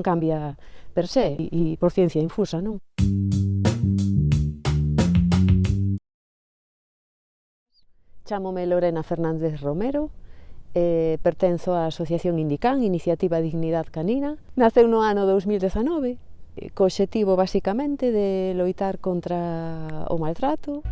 non cambia per se e por ciencia infusa, non? Chámome Lorena Fernández Romero, pertenzo á Asociación Indican, Iniciativa Dignidade Canina. Naceu no ano 2019, co obxectivo basicamente de loitar contra o maltrato.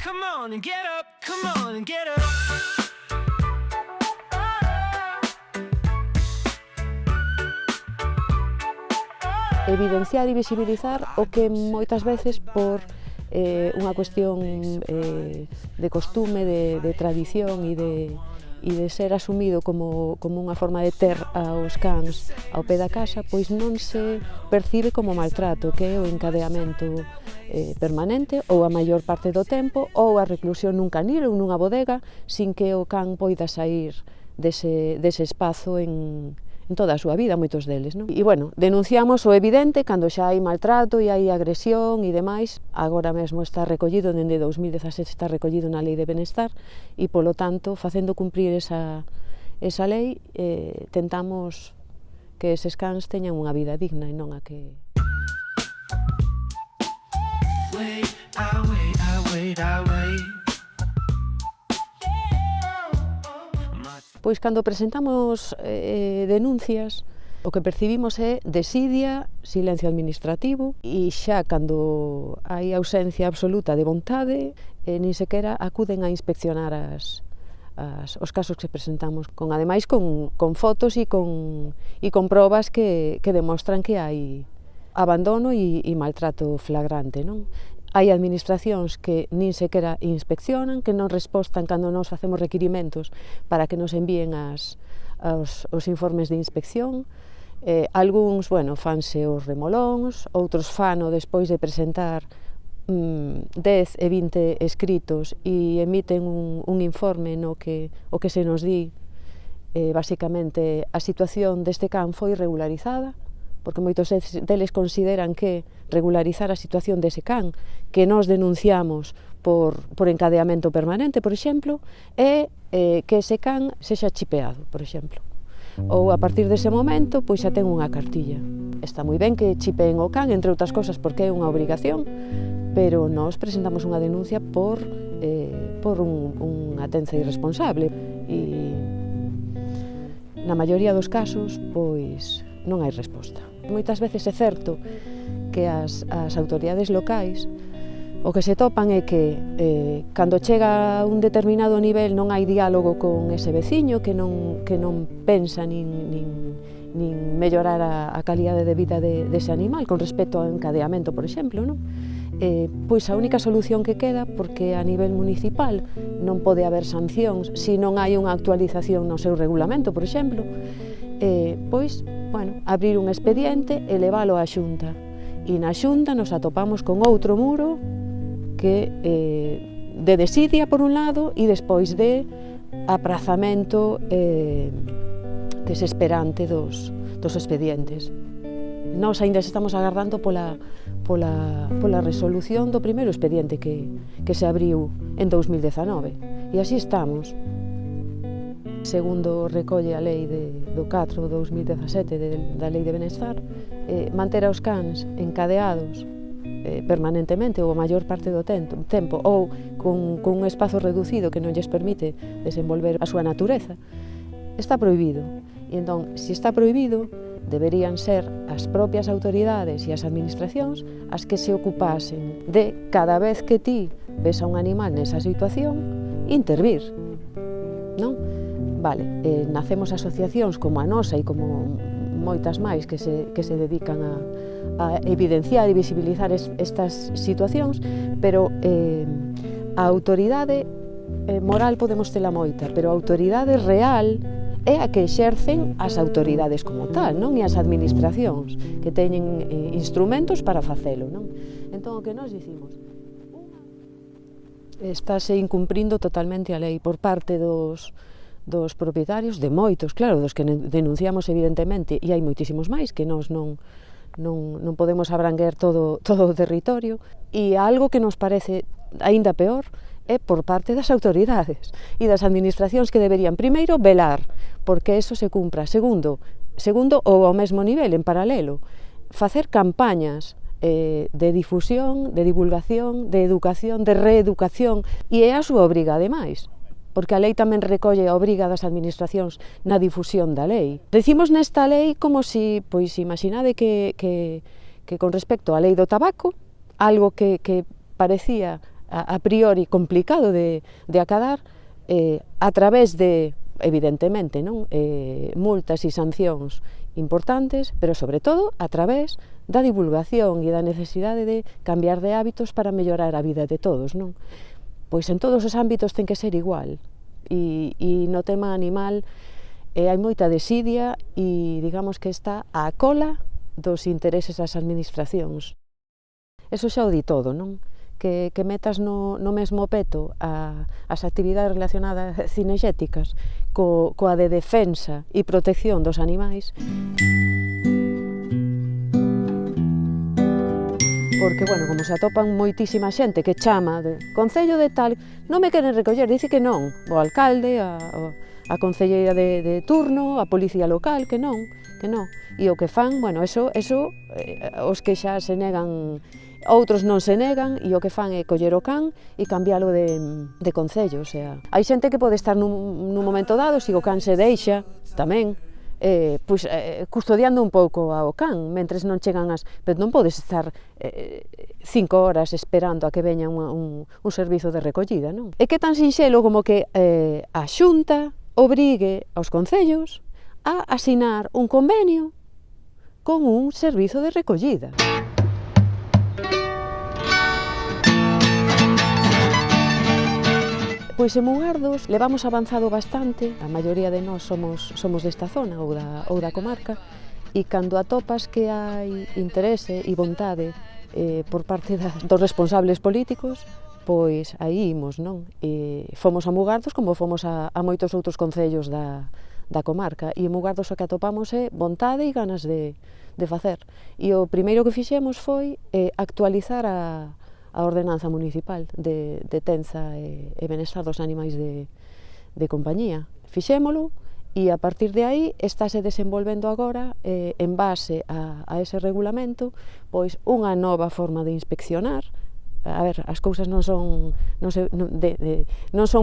Evidenciar e visibilizar o que moitas veces por unha cuestión de costume, de tradición e de ser asumido como unha forma de ter aos cans ao pé da casa, pois non se percibe como maltrato, que é o encadeamento permanente ou a maior parte do tempo, ou a reclusión nun canil ou nunha bodega sin que o can poida sair dese espazo en toda a súa vida, moitos deles, non? E, bueno, denunciamos o evidente cando xa hai maltrato e hai agresión e demais. Agora mesmo está recollido, dende 2017 está recollido na Lei de Benestar e, polo tanto, facendo cumprir esa lei, tentamos que eses cans teñan unha vida digna e non a que... Pois cando presentamos denuncias, o que percibimos é desidia, silencio administrativo e xa cando hai ausencia absoluta de vontade, nin sequera acuden a inspeccionar os casos que presentamos, ademais con fotos e con probas que demostran que hai abandono e maltrato flagrante, non? Hai administracións que nin sequera inspeccionan, que non respostan cando nos facemos requirimentos para que nos envíen os informes de inspección. Algúns, bueno, fanse os remolóns, outros fano despois de presentar 10 e 20 escritos e emiten un informe no que o que se nos di, basicamente, a situación deste can foi regularizada, porque moitos deles consideran que regularizar a situación dese can que nos denunciamos por encadeamento permanente, por exemplo, é que ese can sexa chipeado, por exemplo. Ou a partir dese momento, pois xa ten unha cartilla. Está moi ben que chipeen o can, entre outras cosas, porque é unha obrigación, pero nós presentamos unha denuncia por unha tenza irresponsable. E na maioría dos casos, pois, non hai resposta. Moitas veces é certo que as autoridades locais o que se topan é que cando chega a un determinado nivel non hai diálogo con ese veciño que non pensa nin mellorar a calidade de vida dese animal con respecto ao encadeamento, por exemplo, non? Pois a única solución que queda, porque a nivel municipal non pode haber sancións se non hai unha actualización no seu regulamento, por exemplo, pois, bueno, abrir un expediente e leválo á Xunta. E na Xunta nos atopamos con outro muro que de desidia por un lado e despois de aprazamento desesperante dos expedientes. Nós ainda estamos agardando pola resolución do primeiro expediente que se abriu en 2019 e así estamos. Segundo recolle a lei do 4/2017 da Lei de Benestar, manter aos cans encadeados permanentemente ou a maior parte do tempo ou con un espazo reducido que non lles permite desenvolver a súa natureza, está prohibido. E entón, se está prohibido, deberían ser as propias autoridades e as administracións as que se ocupasen de, cada vez que ti ves a un animal nesa situación, intervir, non? Vale, nacemos asociacións como a nosa e como moitas máis que se dedican a evidenciar e visibilizar estas situacións, pero a autoridade moral podemos tela moita, pero a autoridade real é a que exercen as autoridades como tal, non? E as administracións que teñen instrumentos para facelo, non? Entón, o que nós dicimos, estáse incumprindo totalmente a lei por parte dos propietarios, de moitos, claro, dos que denunciamos evidentemente, e hai moitísimos máis que nós non podemos abranguer todo o territorio, e algo que nos parece aínda peor é por parte das autoridades e das administracións que deberían, primeiro, velar porque eso se cumpra, segundo ou ao mesmo nivel, en paralelo, facer campañas de difusión, de divulgación, de educación, de reeducación, e é a súa obriga, ademais, porque a lei tamén recolle a obriga das administracións na difusión da lei. Decimos nesta lei como si, pois imaginade que con respecto á lei do tabaco, algo que parecía a priori complicado de acadar, a través de, evidentemente, non, multas e sancións importantes, pero sobre todo a través da divulgación e da necesidade de cambiar de hábitos para mellorar a vida de todos, non? Pois en todos os ámbitos ten que ser igual, e no tema animal hai moita desidia e digamos que está á cola dos intereses das administracións. Eso xa o di todo, non? Que metas no mesmo peto as actividades relacionadas cinexéticas coa de defensa e protección dos animais, porque, bueno, como se atopan moitísima xente que chama de concello de tal, non me queren recoller, dice que non, o alcalde, a concelleira de turno, a policía local, que non, e o que fan, bueno, eso os que xa se negan, outros non se negan, e o que fan é coller o can e cambiálo de concello, o sea, hai xente que pode estar nun momento dado, se o can se deixa, tamén, pois, custodiando un pouco ao can, mentres non chegan pero non podes estar 5 horas esperando a que veña un servizo de recollida, non? É que tan sinxelo como que a Xunta obrigue aos concellos a asinar un convenio con un servizo de recollida. Pois en Mugardos levamos avanzado bastante, a maioría de nós somos desta zona ou da comarca, e cando atopas que hai interese e vontade por parte dos responsables políticos, pois aí imos, non? Fomos a Mugardos como fomos a moitos outros concellos da comarca, e en Mugardos o que atopamos é vontade e ganas de facer. E o primeiro que fixemos foi actualizar a ordenanza municipal de tenza e benestar dos animais de compañía. Fixémolo e a partir de aí estáse desenvolvendo agora, en base a ese regulamento, pois unha nova forma de inspeccionar. A ver, as cousas non son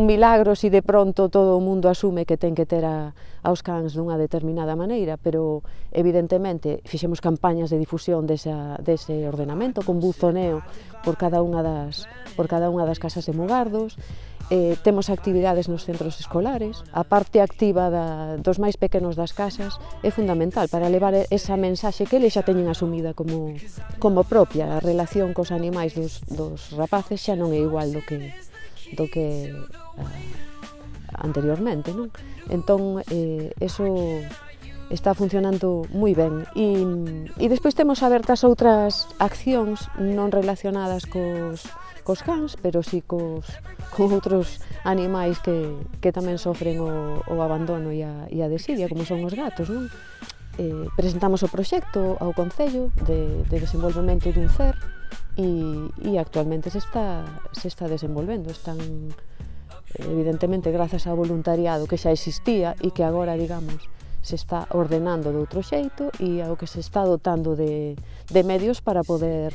milagros e de pronto todo o mundo asume que ten que ter aos cans dunha determinada maneira, pero evidentemente fixemos campañas de difusión dese ordenamento con buzoneo por cada unha das casas de Mugardos. Temos actividades nos centros escolares. A parte activa dos máis pequenos das casas é fundamental para levar esa mensaxe que eles xa teñen asumida como propia. A relación cos animais dos rapaces xa non é igual do que anteriormente, non? Entón, eso está funcionando moi ben. E despois temos abertas outras accións non relacionadas cos cans, pero si con outros animais que tamén sofren o abandono e a desidia, como son os gatos, non? Presentamos o proxecto ao Concello de desenvolvemento dun CER e actualmente se está desenvolvendo. Están, evidentemente, grazas ao voluntariado que xa existía e que agora, digamos, se está ordenando de outro xeito e ao que se está dotando de medios para poder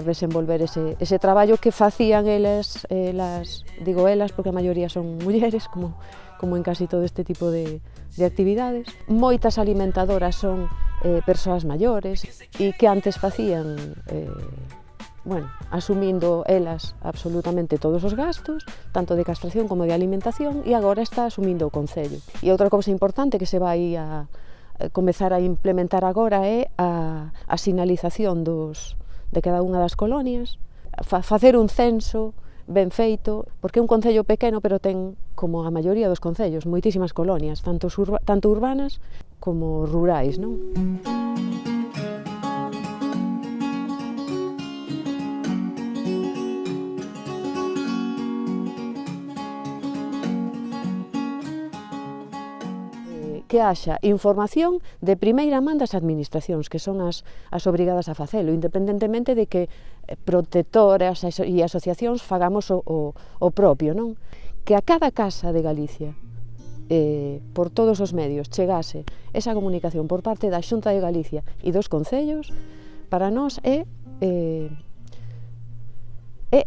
desenvolver ese traballo que facían elas, digo elas porque a maioría son mulleres, como en casi todo este tipo de actividades. Moitas alimentadoras son persoas maiores e que antes facían, asumindo elas absolutamente todos os gastos, tanto de castración como de alimentación, e agora está asumindo o Concello. E outra cousa importante que se vai a comezar a implementar agora é a sinalización de cada unha das colonias, facer un censo ben feito, porque é un concello pequeno, pero ten, como a maioría dos concellos, moitísimas colonias, tanto urbanas como rurais, non? Que haxa información de primeira man das administracións, que son as obrigadas a facelo, independentemente de que protectoras e asociacións fagamos o propio, non? Que a cada casa de Galicia por todos os medios chegase esa comunicación por parte da Xunta de Galicia e dos concellos, para nós é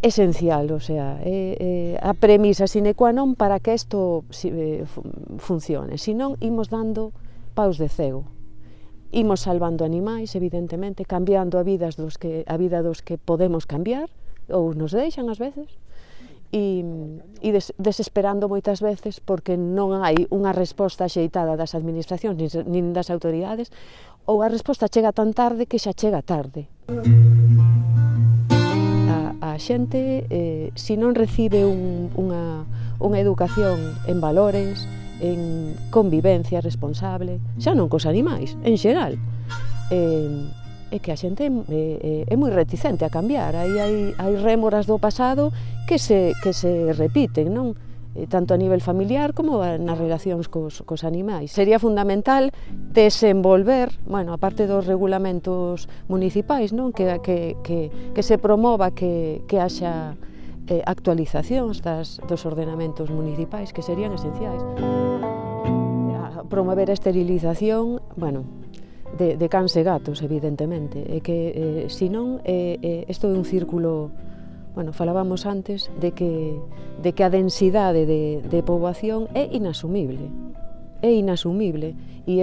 esencial, o sea, a premisa sine qua non para que isto funcione, senón imos dando paus de cego. Imos salvando animais, evidentemente, cambiando a vida dos que podemos cambiar, ou nos deixan ás veces, e desesperando moitas veces porque non hai unha resposta axeitada das administracións nin das autoridades, ou a resposta chega tan tarde que xa chega tarde. A xente, se non recibe unha educación en valores, en convivencia responsable, xa non cos animais, en xeral, é que a xente é moi reticente a cambiar. Hai rémoras do pasado que se repiten, non? Tanto a nivel familiar como nas relacións cos animais. Sería fundamental desenvolver, bueno, a parte dos regulamentos municipais, non? Que se promova que haxa actualizacións dos ordenamentos municipais, que serían esenciais. Promover a esterilización, bueno, de cans e gatos, evidentemente, e que, senón, isto é un círculo, bueno, falábamos antes de que a densidade de poboación é inasumible, e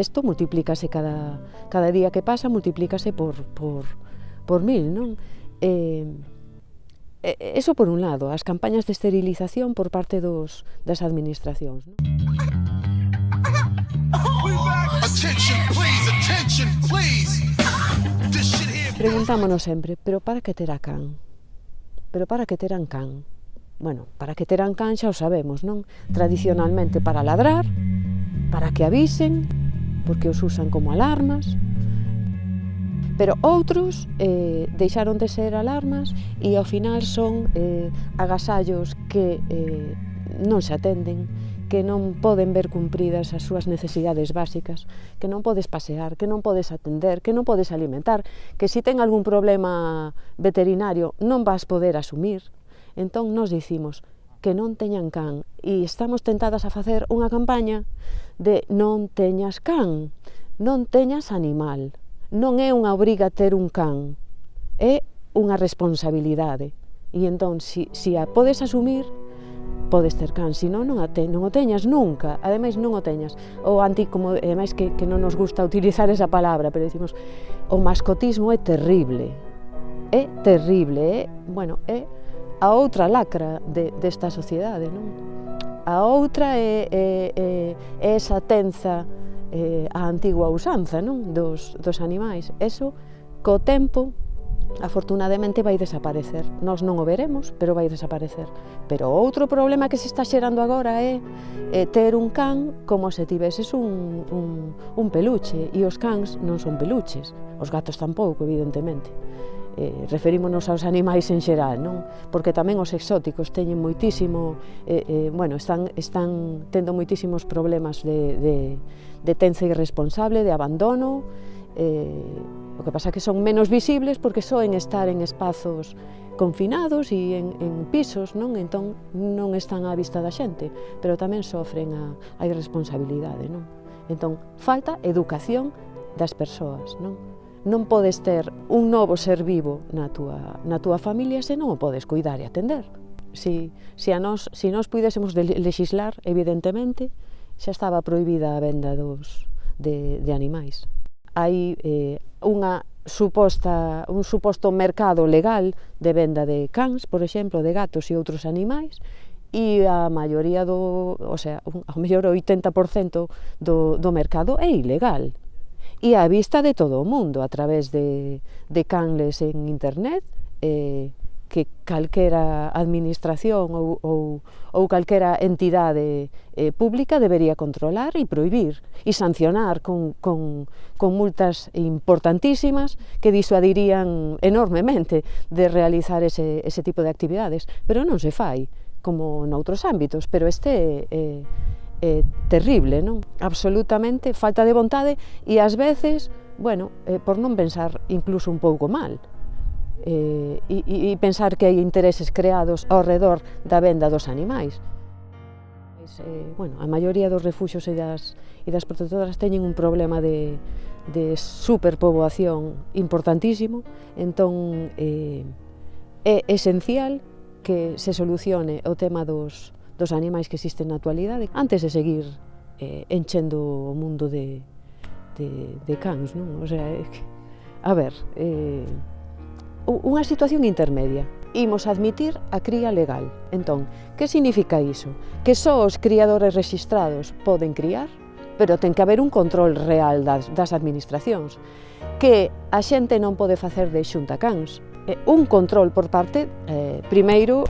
isto multiplícase cada día que pasa, multiplícase por 1000, non? Eso por un lado, as campañas de esterilización por parte das administracións, non? Preguntámonos sempre, pero para que terá can? Pero para que terán can? Bueno, para que terán can xa o sabemos, non? Tradicionalmente para ladrar, para que avisen, porque os usan como alarmas, pero outros deixaron de ser alarmas e ao final son agasallos que non se atenden, que non poden ver cumpridas as súas necesidades básicas, que non podes pasear, que non podes atender, que non podes alimentar, que se ten algún problema veterinario non vas poder asumir. Entón nos dicimos que non teñan can e estamos tentadas a facer unha campaña de non teñas can, non teñas animal. Non é unha obriga ter un can, é unha responsabilidade. E entón, se a podes asumir, podes ter can, senón non o teñas nunca, ademais non o teñas. Como ademais que non nos gusta utilizar esa palabra, pero decimos, o mascotismo é terrible, é a outra lacra desta sociedade, non? A outra é esa tenza, a antigua usanza, non? Dos animais. Eso, co tempo, afortunadamente vai desaparecer. Nós non o veremos, pero vai desaparecer. Pero outro problema que se está xerando agora é ter un can como se tiveses un peluche, e os cans non son peluches, os gatos tampouco, evidentemente. Referímonos aos animais en xeral, non? Porque tamén os exóticos teñen moitísimo, están tendo moitísimos problemas de tenza irresponsable, de abandono. O que pasa é que son menos visibles porque soen estar en espazos confinados e en pisos, non? Entón non están á vista da xente, pero tamén sofren a irresponsabilidade, non? Entón, falta educación das persoas, non? Non podes ter un novo ser vivo na túa familia se non o podes cuidar e atender. Se nós puidésemos lexislar, evidentemente, xa estaba prohibida a venda de animais. Hai un suposto mercado legal de venda de cans, por exemplo, de gatos e outros animais, e a maioría ao mellor o 80% do mercado é ilegal. E á vista de todo o mundo, a través de canles en internet, que calquera administración ou calquera entidade pública debería controlar e prohibir e sancionar con multas importantísimas que disuadirían enormemente de realizar ese tipo de actividades, pero non se fai, como noutros ámbitos, pero este é terrible, non? Absolutamente falta de vontade e ás veces, por non pensar incluso un pouco mal, e pensar que hai intereses creados ao redor da venda dos animais. Bueno, a maioría dos refuxios e das protectoras teñen un problema de superpoboación importantísimo, entón é esencial que se solucione o tema dos animais que existen na actualidade antes de seguir enchendo o mundo de cans, non? O sea, a ver, unha situación intermedia. Imos admitir a cría legal. Entón, que significa iso? Que só os criadores rexistrados poden criar, pero ten que haber un control real das administracións. Que a xente non pode facer de xuntacans. Un control por parte, primeiro,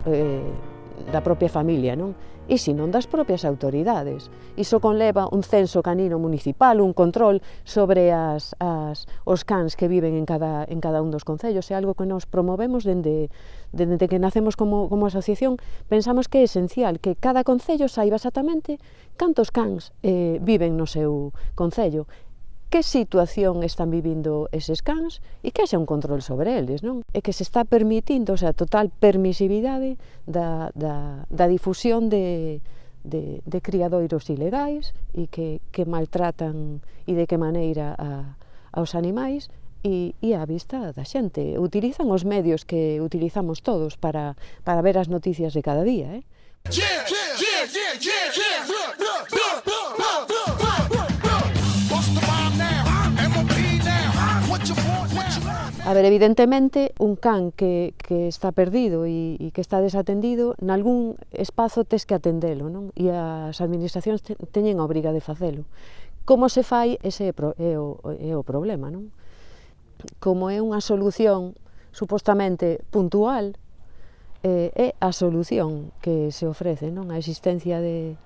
da propia familia, non? E senón das propias autoridades. Iso conleva un censo canino municipal, un control sobre os cans que viven en cada un dos concellos. É algo que nos promovemos dende que nacemos como asociación. Pensamos que é esencial que cada concello saiba exactamente cantos cans viven no seu concello, que situación están vivindo eses cans e que haxa un control sobre eles, non? E que se está permitindo, o sea, total permisividade da difusión de criadoiros ilegais e que maltratan e de que maneira aos animais e á vista da xente. Utilizan os medios que utilizamos todos para ver as noticias de cada día, A ver, evidentemente, un can que está perdido e que está desatendido, nalgún espazo tes que atendelo, non? E as administracións teñen a obriga de facelo. Como se fai, ese é o problema, non? Como é unha solución supostamente puntual, é a solución que se ofrece, non? A existencia de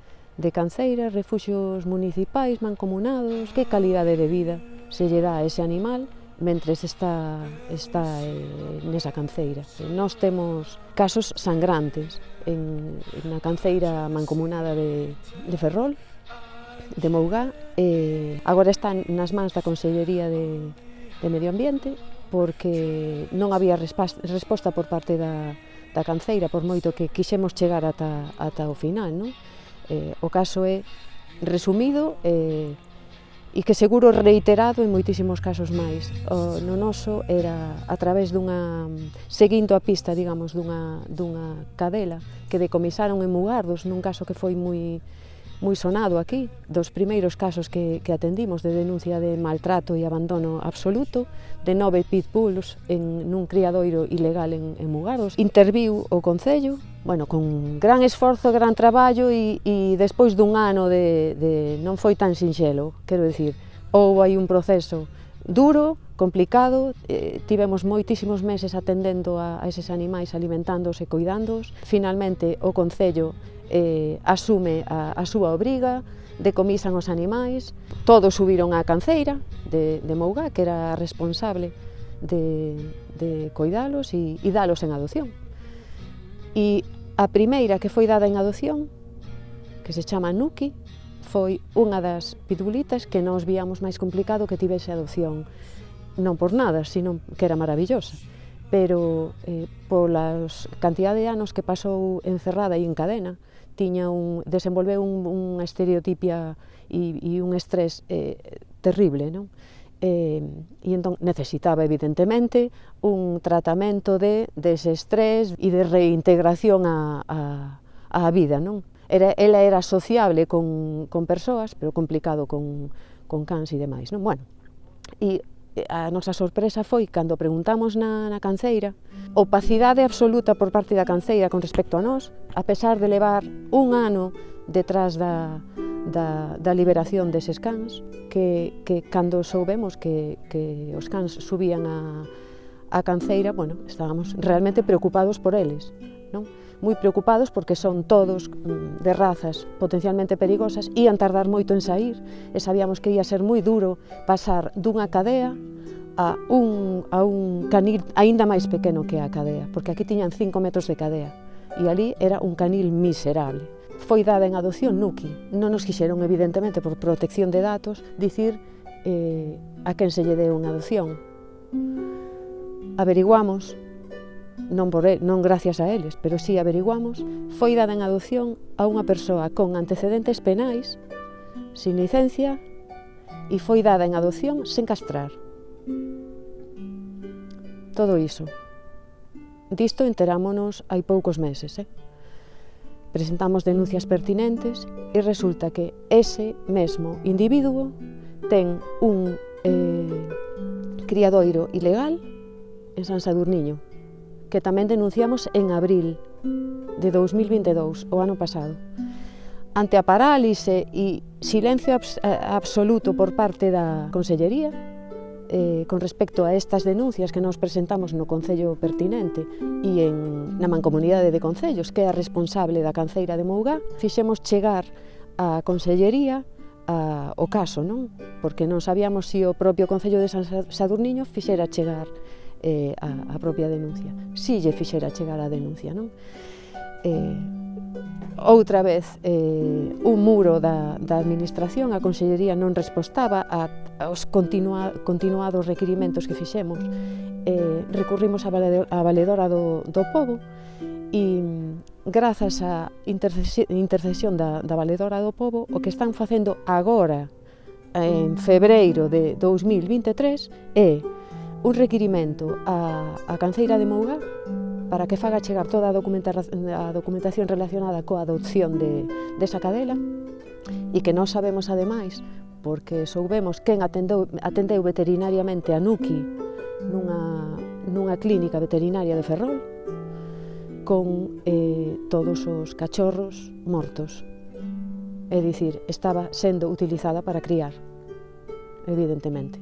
canceiras, refuxios municipais, mancomunados, que calidade de vida se lle dá a ese animal mentres está nesa canceira. Nós temos casos sangrantes na canceira mancomunada de Ferrol, de Mougá, agora están nas mans da Consellería de Medio Ambiente porque non había resposta por parte da canceira, por moito que quixemos chegar ata o final, non? O caso é resumido e que seguro reiterado en moitísimos casos máis. No noso era a través seguindo a pista, digamos, dunha cadela que decomisaron en Mugardos, nun caso que foi moi sonado aquí, dos primeiros casos que atendimos de denuncia de maltrato e abandono absoluto, de 9 pitbulls nun criadoiro ilegal en Mugardos. Interviu o Concello, bueno, con gran esforzo, gran traballo e despois dun ano non foi tan sinxelo, quero dicir, houve aí un proceso duro, complicado, tivemos moitísimos meses atendendo a eses animais, alimentándoos e cuidándoos. Finalmente o Concello asume a súa obriga, decomisan os animais, todos subiron á canceira de Mougá, que era responsable de cuidalos e dalos en adopción. E a primeira que foi dada en adopción, que se chama Nuki, foi unha das pitbulitas que nós víamos máis complicado que tivese adopción. Non por nada, sino que era maravillosa. Pero pola cantidad de anos que pasou encerrada e en cadena, desenvolveu unha estereotipia e un estrés terrible, non? E entón necesitaba evidentemente un tratamento dese estrés e de reintegración á vida, non? Ela era sociable con persoas, pero complicado con cans e demais, non? Bueno, e a nosa sorpresa foi cando preguntamos na canceira, opacidade absoluta por parte da canceira con respecto a nós, a pesar de levar un ano detrás da liberación deses cans, que cando soubemos que os cans subían a canceira, bueno, estábamos realmente preocupados por eles, non? Moi preocupados porque son todos de razas potencialmente perigosas, ian tardar moito en sair e sabíamos que ia ser moi duro pasar dunha cadea a un canil aínda máis pequeno que a cadea, porque aquí tiñan 5 metros de cadea e ali era un canil miserable. Foi dada en adopción Nuki, non nos quixeron evidentemente por protección de datos dicir a quen se lle deu en adopción. Averiguamos non gracias a eles, pero sí averiguamos, foi dada en adopción a unha persoa con antecedentes penais, sin licencia, e foi dada en adopción sen castrar. Todo iso. Disto enterámonos hai poucos meses. Presentamos denuncias pertinentes e resulta que ese mesmo individuo ten un criadoiro ilegal en San Sadurniño, que tamén denunciamos en abril de 2022, o ano pasado. Ante a parálise e silencio absoluto por parte da Consellería, con respecto a estas denuncias que nos presentamos no Concello pertinente e na Mancomunidade de Concellos, que é a responsable da canceira de Mougá, fixemos chegar á Consellería o caso, non? Porque non sabíamos se o propio Concello de San Sadurniño fixera chegar a propia denuncia. Si lle fixera chegar a denuncia, non? Outra vez, un muro da Administración, a Consellería non respostaba aos continuados requirimentos que fixemos. Recurrimos á Valedora do Pobo e, grazas á intercesión da Valedora do Pobo, o que están facendo agora, en febreiro de 2023, é un requirimento á canceira de Mougá para que faga chegar toda a documentación relacionada coa adopción desa cadela e que nós sabemos, ademais, porque soubemos quen atendeu veterinariamente a Nuki nunha clínica veterinaria de Ferrol con todos os cachorros mortos. É dicir, estaba sendo utilizada para criar, evidentemente.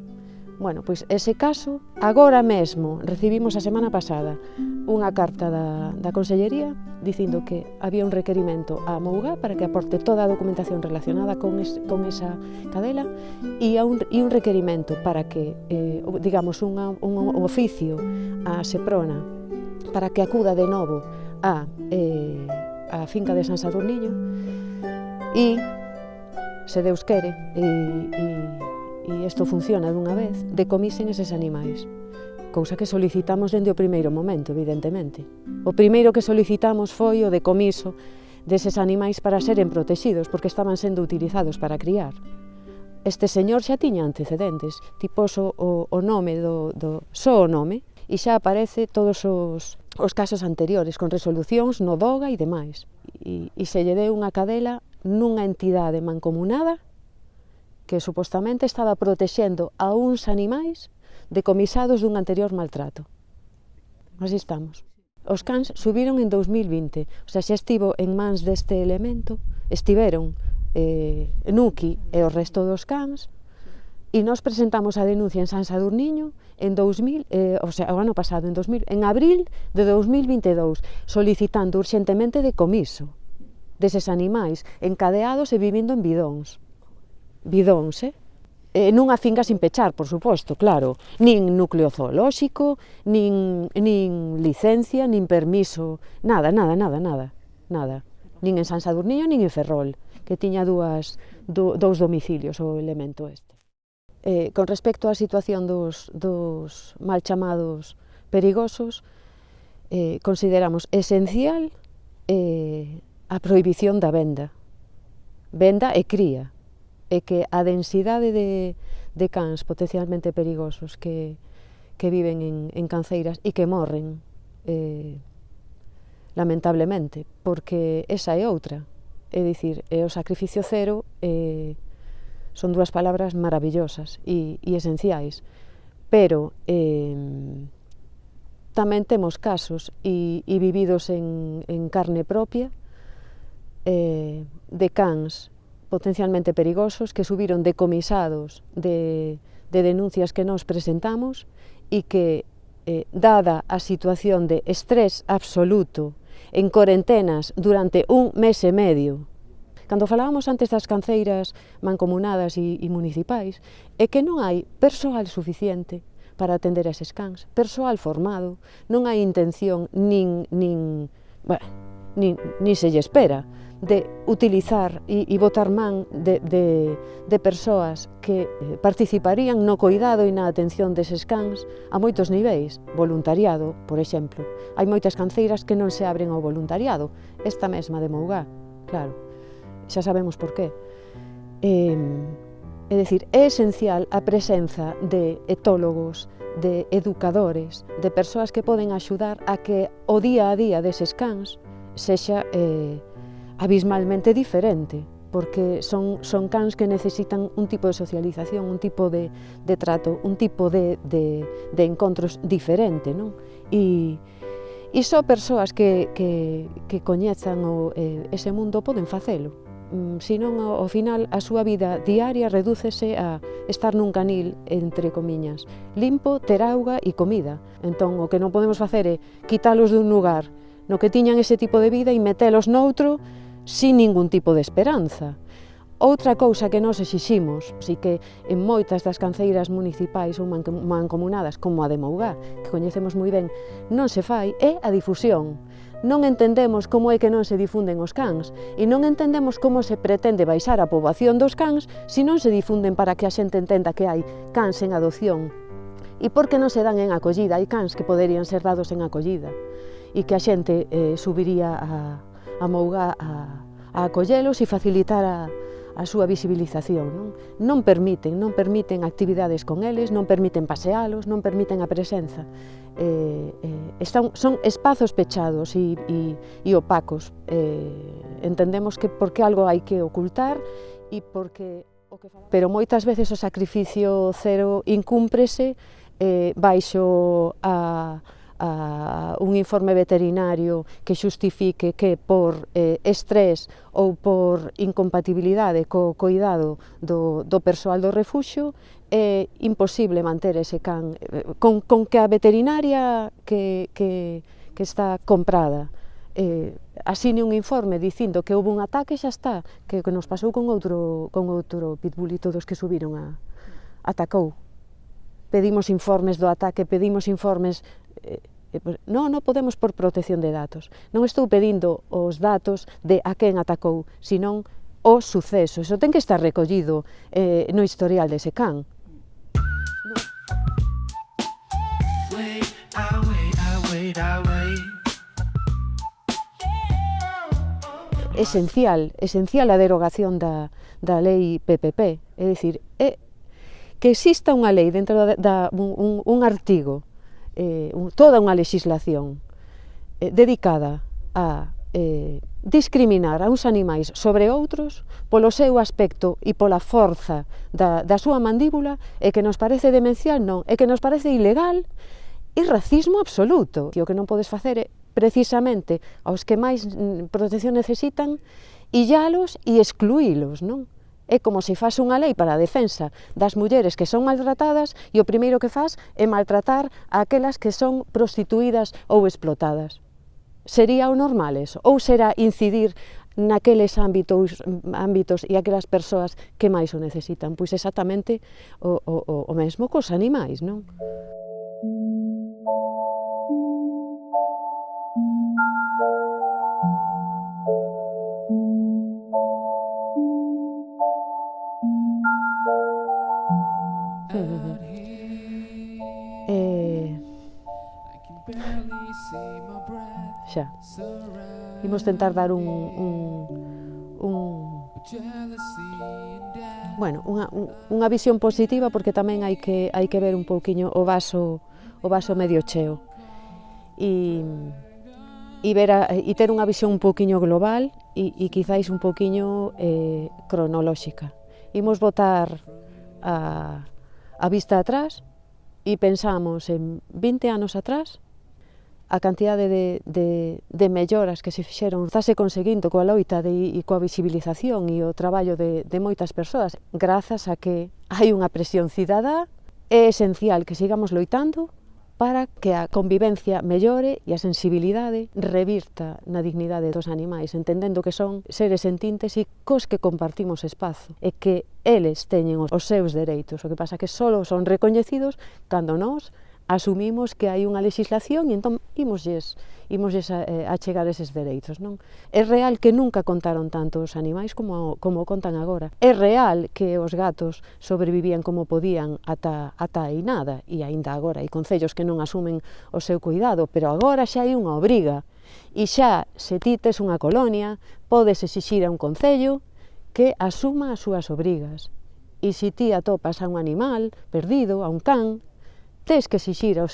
Bueno, pois ese caso, agora mesmo, recibimos a semana pasada unha carta da Consellería dicindo que había un requerimento a Mougá para que aporte toda a documentación relacionada con esa cadela e un requerimento para que, digamos, un oficio a Seprona para que acuda de novo a finca de San Sadurniño e, se Deus quere, e isto funciona dunha vez, decomisen eses animais. Cousa que solicitamos dende o primeiro momento, evidentemente. O primeiro que solicitamos foi o decomiso deses animais para seren protegidos, porque estaban sendo utilizados para criar. Este señor xa tiña antecedentes, tipos o nome só o nome, e xa aparece todos os casos anteriores, con resolucións no DOGA e demais. E se lle deu unha cadela nunha entidade mancomunada que supostamente estaba protexendo a uns animais decomisados dun anterior maltrato. Así estamos. Os cans subiron en 2020, o sea, xa estivo en mans deste elemento, estiveron Nuki e o resto dos cans, e nós presentamos a denuncia en San Sadurniño en o ano pasado, en abril de 2022, solicitando urxentemente decomiso deses animais encadeados e vivindo en bidóns. Bidóns, nunha finca sin pechar, por suposto, claro, nin núcleo zoolóxico, nin licencia, nin permiso, nada, nin en San Sadurniño nin en Ferrol, que tiña dous domicilios o elemento este. Con respecto á situación dos mal chamados perigosos, consideramos esencial a prohibición da venda e cría, e que a densidade de cans potencialmente perigosos que viven en canceiras e que morren lamentablemente, porque esa é outra, é dicir, o sacrificio cero son dúas palabras maravillosas e esenciais, pero tamén temos casos e vividos en carne propia de cans potencialmente perigosos que subiron decomisados de denuncias que nos presentamos e que, dada a situación de estrés absoluto en cuarentenas durante un mes e medio, cando falábamos antes das canceiras mancomunadas e municipais, é que non hai persoal suficiente para atender a eses cans, persoal formado, non hai intención nin se lle espera de utilizar e botar man de persoas que participarían no coidado e na atención deses cans a moitos niveis. Voluntariado, por exemplo. Hai moitas canceiras que non se abren ao voluntariado. Esta mesma de Mougá, claro, xa sabemos por qué. É dicir, é esencial a presenza de etólogos, de educadores, de persoas que poden axudar a que o día a día deses cans sexa abismalmente diferente, porque son cans que necesitan un tipo de socialización, un tipo de trato, un tipo de encontros diferente, non? E só persoas que coñezan ese mundo poden facelo. Senón, ao final, a súa vida diaria redúcese a estar nun canil, entre comiñas, limpo, ter auga e comida. Entón, o que non podemos facer é quitalos dun lugar no que tiñan ese tipo de vida e metelos noutro sin ningún tipo de esperanza. Outra cousa que nós exiximos, si que en moitas das canceiras municipais ou mancomunadas, como a de Mougá, que coñecemos moi ben, non se fai, é a difusión. Non entendemos como é que non se difunden os cans e non entendemos como se pretende baixar a poboación dos cans se non se difunden para que a xente entenda que hai cans en adopción. E por que non se dan en acollida? Hai cans que poderían ser dados en acollida e que a xente subiría a Mougá a acollelos e facilitar a súa visibilización. Non permiten actividades con eles, non permiten pasealos, non permiten a presenza. Son espazos pechados e opacos. Entendemos que porque algo hai que ocultar e porque... Pero moitas veces o sacrificio cero incúmprese baixo un informe veterinario que xustifique que por estrés ou por incompatibilidade co coidado do persoal do refuxio é imposible manter ese can con que a veterinaria que está comprada asine un informe dicindo que houve un ataque, xa está, que nos pasou con outro pitbullito dos que subiron atacou. Pedimos informes do ataque, pedimos informes... Non podemos por protección de datos. Non estou pedindo os datos de a quen atacou, senón o suceso. Iso ten que estar recollido no historial dese can. Esencial a derogación da lei PPP, é dicir, que exista unha lei dentro un artigo, toda unha legislación dedicada a discriminar a uns animais sobre outros polo seu aspecto e pola forza da súa mandíbula, e que nos parece demencial, non, é que nos parece ilegal e racismo absoluto. E o que non podes facer é precisamente aos que máis protección necesitan illalos e excluílos, non? É como se faz unha lei para a defensa das mulleres que son maltratadas e o primeiro que faz é maltratar a aquelas que son prostituídas ou explotadas. Sería o normal eso? Ou será incidir naqueles ámbitos e aquelas persoas que máis o necesitan? Pois exactamente o mesmo cos animais, non? Xa. Imos tentar dar unha visión positiva, porque tamén hai que ver un pouquiño o vaso medio cheo e ter unha visión un pouquiño global e quizáis un pouquiño cronolóxica. Imos botar a vista atrás e pensamos en 20 anos atrás a cantidade de melloras que se fixeron estase conseguindo coa loita e coa visibilización e o traballo de moitas persoas, grazas a que hai unha presión cidadá. É esencial que sigamos loitando para que a convivencia mellore e a sensibilidade revirta na dignidade dos animais, entendendo que son seres sentintes e cos que compartimos espazo, e que eles teñen os seus dereitos. O que pasa que só son recoñecidos cando nós asumimos que hai unha legislación e entón imosles a chegar eses dereitos, non? É real que nunca contaron tanto os animais como contan agora. É real que os gatos sobrevivían como podían ata aí nada, e aínda agora hai concellos que non asumen o seu cuidado, pero agora xa hai unha obriga, e xa, se ti tes unha colonia, podes exixir a un concello que asuma as súas obrigas. E se ti atopas a un animal perdido, a un can, tes que exixir ao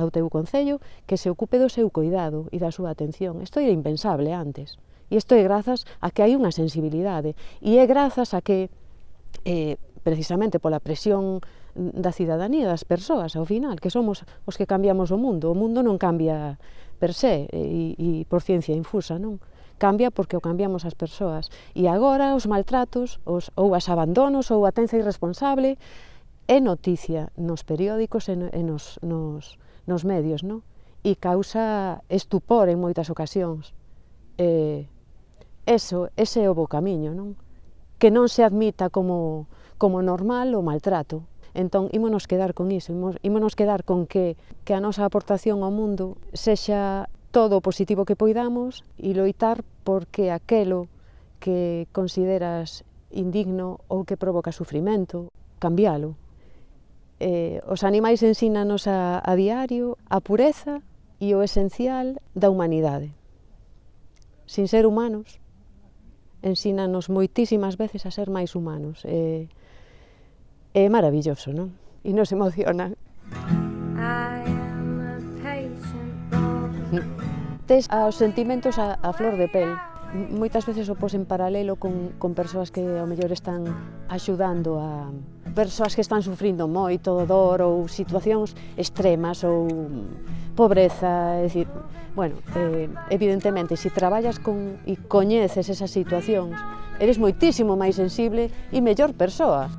teu concello que se ocupe do seu cuidado e da súa atención. Isto era impensable antes. E isto é grazas a que hai unha sensibilidade. E é grazas a que, precisamente pola presión da cidadanía, das persoas, ao final, que somos os que cambiamos o mundo. O mundo non cambia per se e por ciencia infusa, non? Cambia porque o cambiamos as persoas. E agora os maltratos, ou os abandonos, ou a tenza irresponsable, é noticia nos periódicos e nos medios, non? E causa estupor en moitas ocasións. Ese é o bo camiño, non? Que non se admita como normal o maltrato. Entón, ímonos quedar con iso, ímonos quedar con que a nosa aportación ao mundo sexa todo o positivo que poidamos e loitar porque aquelo que consideras indigno ou que provoca sufrimento, cambiálo. Os animais ensínanos a diario a pureza e o esencial da humanidade. Sin ser humanos, ensínanos moitísimas veces a ser máis humanos. É maravilloso, non? E nos emociona. Tes os sentimentos a flor de pel. Moitas veces o pos en paralelo con persoas que ao mellor están axudando a persoas que están sufrindo moito dor ou situacións extremas ou pobreza, é dicir, bueno, evidentemente, se traballas e coñeces esas situacións, eres moitísimo máis sensible e mellor persoa.